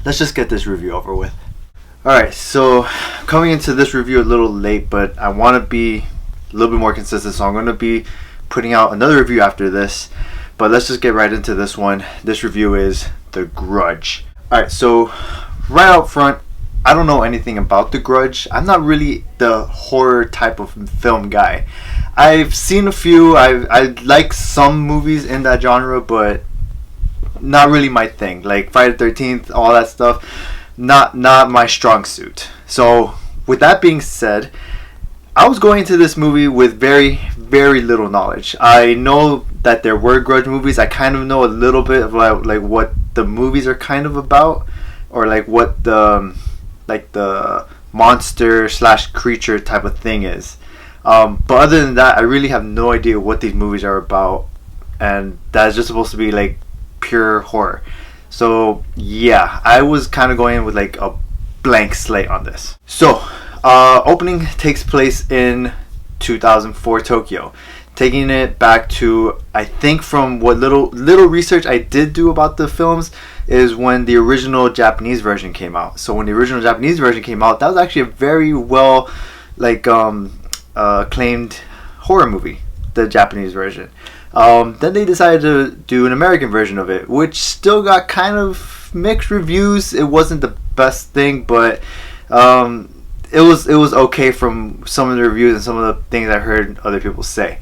let's just get this review over with. Alright, so coming into this review a little late, but I want to be a little bit more consistent, so I'm going to be putting out another review after this. But let's just get right into this one. This review is The Grudge. Alright, so right out front, I don't know anything about The Grudge. I'm not really the horror type of film guy. I've seen a few. I like some movies in that genre, but not really my thing. Like Friday the 13th, all that stuff, not my strong suit. So with that being said, I was going into this movie with very, very little knowledge. I know that there were Grudge movies. I kind of know a little bit about like what the movies are kind of about, or like what the monster / creature type of thing is. But other than that, I really have no idea what these movies are about, and that's just supposed to be like pure horror. So yeah, I was kind of going in with like a blank slate on this. So opening takes place in 2004 Tokyo, taking it back to, I think from what little research I did do about the films, is when the original Japanese version came out. So when the original Japanese version came out, that was actually a very well acclaimed horror movie, the Japanese version. Then they decided to do an American version of it, which still got kind of mixed reviews. It wasn't the best thing, but it was okay from some of the reviews and some of the things I heard other people say.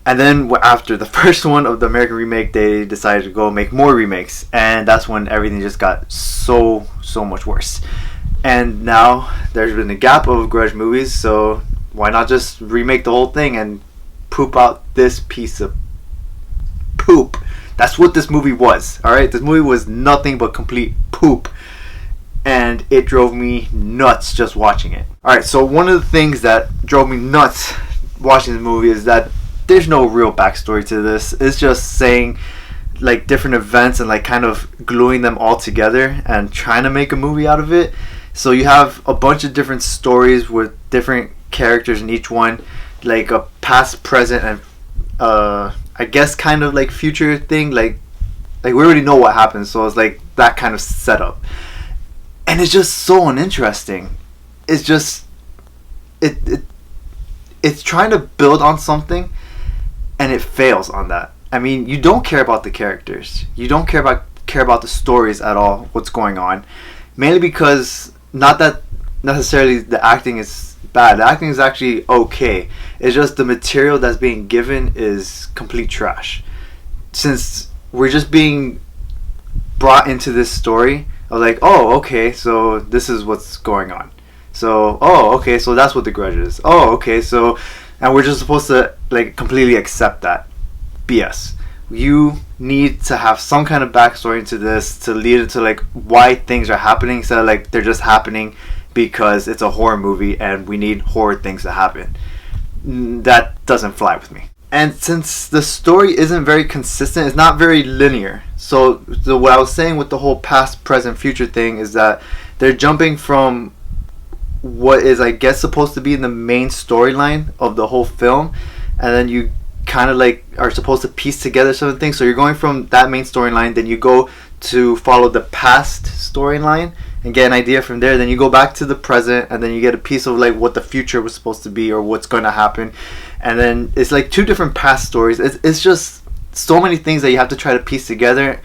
And then after the first one of the American remake, they decided to go make more remakes, and that's when everything just got so much worse. And now there's been a gap of Grudge movies, so why not just remake the whole thing and poop out this piece of poop? That's what this movie was. Alright, this movie was nothing but complete poop, and it drove me nuts just watching it. Alright, so one of the things that drove me nuts watching this movie is that there's no real backstory to this. It's just saying like different events and like kind of gluing them all together and trying to make a movie out of it. So you have a bunch of different stories with different characters in each one, like a past, present, and I guess kind of like future thing. Like we already know what happens, so it's like that kind of setup, and it's just so uninteresting. It's just it's trying to build on something, and it fails on that. I mean, you don't care about the characters. You don't care about the stories at all, what's going on. Mainly because, not that necessarily the acting is bad. The acting is actually okay. It's just the material that's being given is complete trash. Since we're just being brought into this story of like, oh, okay, so this is what's going on. So, oh, okay, so that's what The Grudge is. Oh, okay, so... And we're just supposed to like completely accept that. BS. You need to have some kind of backstory into this to lead into like why things are happening, instead of like they're just happening because it's a horror movie and we need horror things to happen. That doesn't fly with me. And since the story isn't very consistent, it's not very linear. So what I was saying with the whole past, present, future thing is that they're jumping from what is, I guess, supposed to be the main storyline of the whole film, and then you kind of like are supposed to piece together some things. So you're going from that main storyline, then you go to follow the past storyline and get an idea from there, then you go back to the present, and then you get a piece of like what the future was supposed to be or what's going to happen, and then it's like two different past stories. It's just so many things that you have to try to piece together,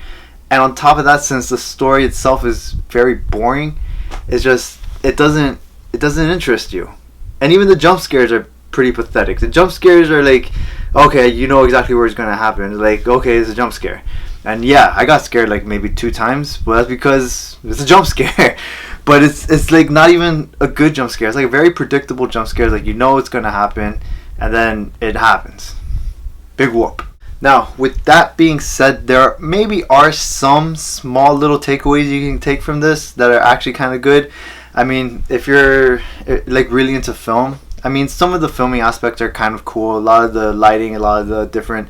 and on top of that, since the story itself is very boring, it's just it doesn't interest you. And even the jump scares are pretty pathetic. The jump scares are like, okay, you know exactly where it's going to happen. It's like, okay, it's a jump scare. And yeah, I got scared like maybe 2 times, but that's because it's a jump scare. But it's like not even a good jump scare. It's like a very predictable jump scare. Like, you know it's going to happen, and then it happens. Big whoop. Now, with that being said, there maybe are some small little takeaways you can take from this that are actually kind of good. I mean, if you're like really into film, I mean, some of the filming aspects are kind of cool. A lot of the lighting, a lot of the different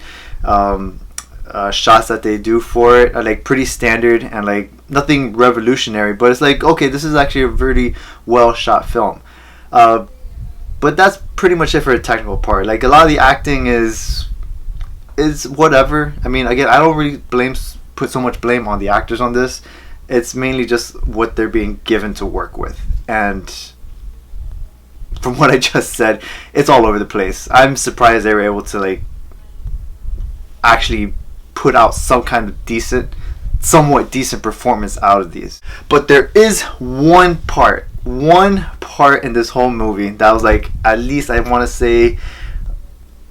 shots that they do for it are like pretty standard and like nothing revolutionary. But it's like, okay, this is actually a really well shot film. But that's pretty much it for the technical part. Like, a lot of the acting is whatever. I mean, again, I don't really put so much blame on the actors on this. It's mainly just what they're being given to work with. And from what I just said, it's all over the place. I'm surprised they were able to like actually put out some kind of somewhat decent performance out of these. But there is one part in this whole movie that was like, at least I want to say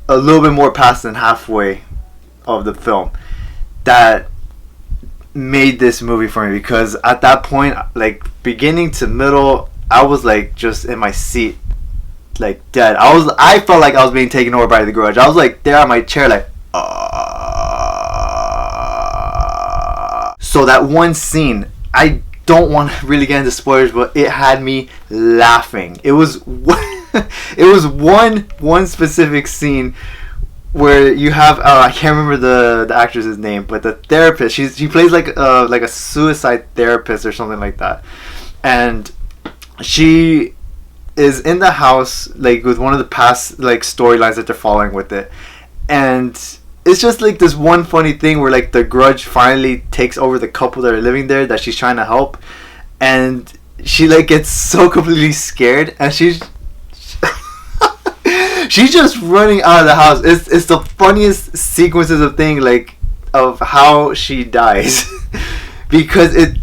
a little bit more past than halfway of the film, that made this movie for me, because at that point, like beginning to middle, I was like just in my seat, like dead. I felt like I was being taken over by the Grudge. I was like there on my chair, like So that one scene, I don't want to really get into spoilers, but it had me laughing. It was one specific scene where you have I can't remember the actress's name, but the therapist, she plays like a suicide therapist or something like that, and she is in the house like with one of the past like storylines that they're following with it, and it's just like this one funny thing where like the Grudge finally takes over the couple that are living there that she's trying to help, and she like gets so completely scared, and she's just running out of the house. It's the funniest sequences of thing, like of how she dies because it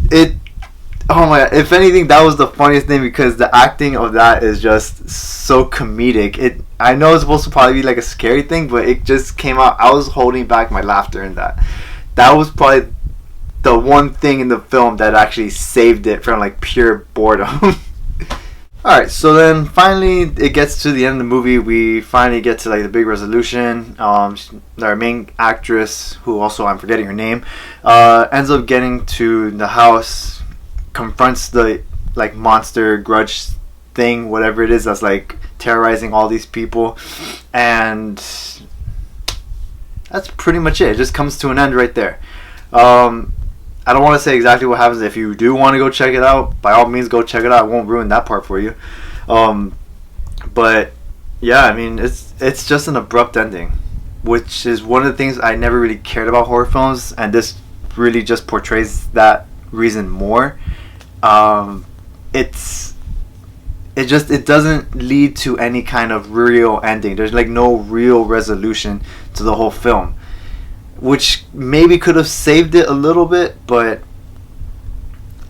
oh my god, if anything that was the funniest thing, because the acting of that is just so comedic. I know it's supposed to probably be like a scary thing, but it just came out. I was holding back my laughter in that. That was probably the one thing in the film that actually saved it from like pure boredom. Alright, so then finally it gets to the end of the movie. We finally get to like the big resolution. Our main actress, who also I'm forgetting her name, ends up getting to the house, confronts the like monster Grudge thing, whatever it is that's like terrorizing all these people, and that's pretty much it. It just comes to an end right there. I don't want to say exactly what happens. If you do want to go check it out, by all means go check it out. I won't ruin that part for you. But yeah, I mean it's just an abrupt ending, which is one of the things I never really cared about horror films, and this really just portrays that reason more. It doesn't lead to any kind of real ending. There's like no real resolution to the whole film, which maybe could have saved it a little bit, but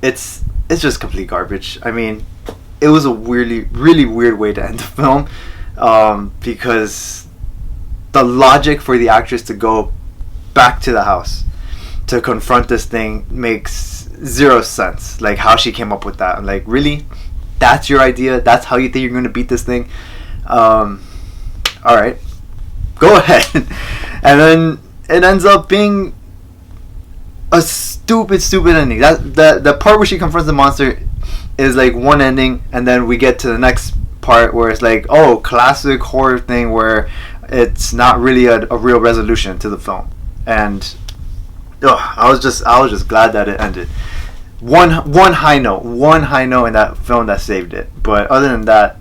it's just complete garbage. I mean, it was a really weird way to end the film, because the logic for the actress to go back to the house to confront this thing makes zero sense. Like how she came up with that. Like, really? That's your idea? That's how you think you're going to beat this thing? Alright. Go ahead. And then it ends up being a stupid ending. The part where she confronts the monster is like one ending, and then we get to the next part where it's like, oh, classic horror thing where it's not really a real resolution to the film. And I was just glad that it ended. One high note in that film that saved it. But other than that,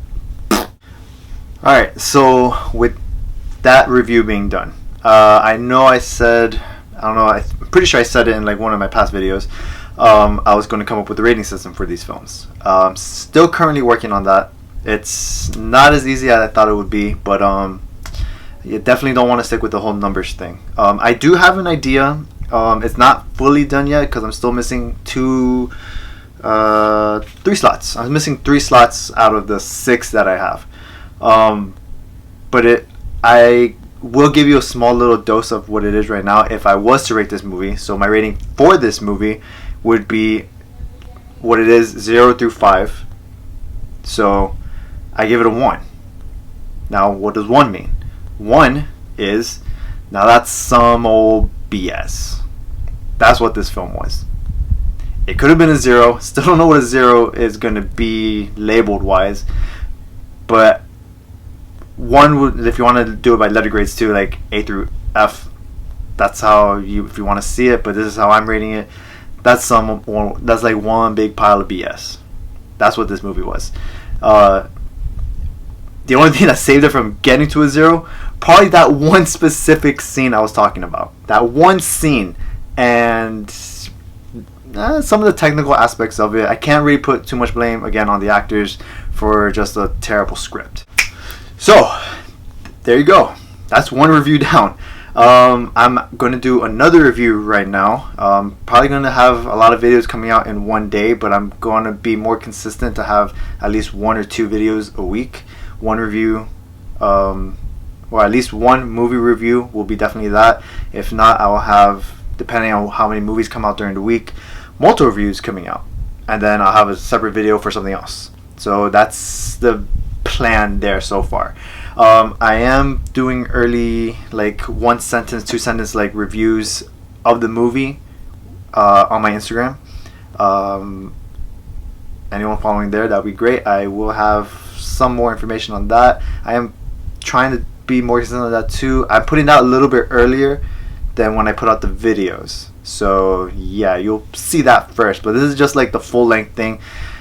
alright, so with that review being done, I'm pretty sure I said it in like one of my past videos. I was going to come up with a rating system for these films. Still currently working on that. It's not as easy as I thought it would be, but you definitely don't want to stick with the whole numbers thing. I do have an idea. It's not fully done yet because I'm still missing 3 slots. I'm missing 3 slots out of the 6 that I have. But I will give you a small little dose of what it is right now if I was to rate this movie. So my rating for this movie would be what it is, 0 through 5. So I give it a 1. Now, what does 1 mean? 1 is, now that's some old BS. That's what this film was. It could have been a 0. Still don't know what a 0 is going to be labeled wise. But 1 would, if you want to do it by letter grades too, like A through F, that's how if you want to see it, but this is how I'm rating it. That's like one big pile of BS. That's what this movie was. The only thing that saved it from getting to a 0, probably that one specific scene I was talking about. That one scene, and some of the technical aspects of it. I can't really put too much blame again on the actors for just a terrible script. So there you go. That's one review down. I'm going to do another review right now. Probably going to have a lot of videos coming out in one day, but I'm going to be more consistent to have at least 1 or 2 videos a week. One review, or at least one movie review will be definitely that. If not, I will have, depending on how many movies come out during the week, multiple reviews coming out. And then I'll have a separate video for something else. So that's the plan there so far. I am doing early, like 1 sentence, 2 sentence like reviews of the movie on my Instagram. Anyone following there, that would be great. I will have some more information on that. I am trying to be more consistent on that too. I'm putting that a little bit earlier than when I put out the videos. So yeah, you'll see that first. But this is just like the full length thing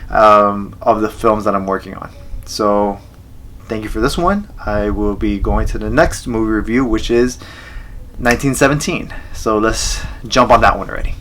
of the films that I'm working on. So thank you for this one. I will be going to the next movie review, which is 1917. So let's jump on that one already.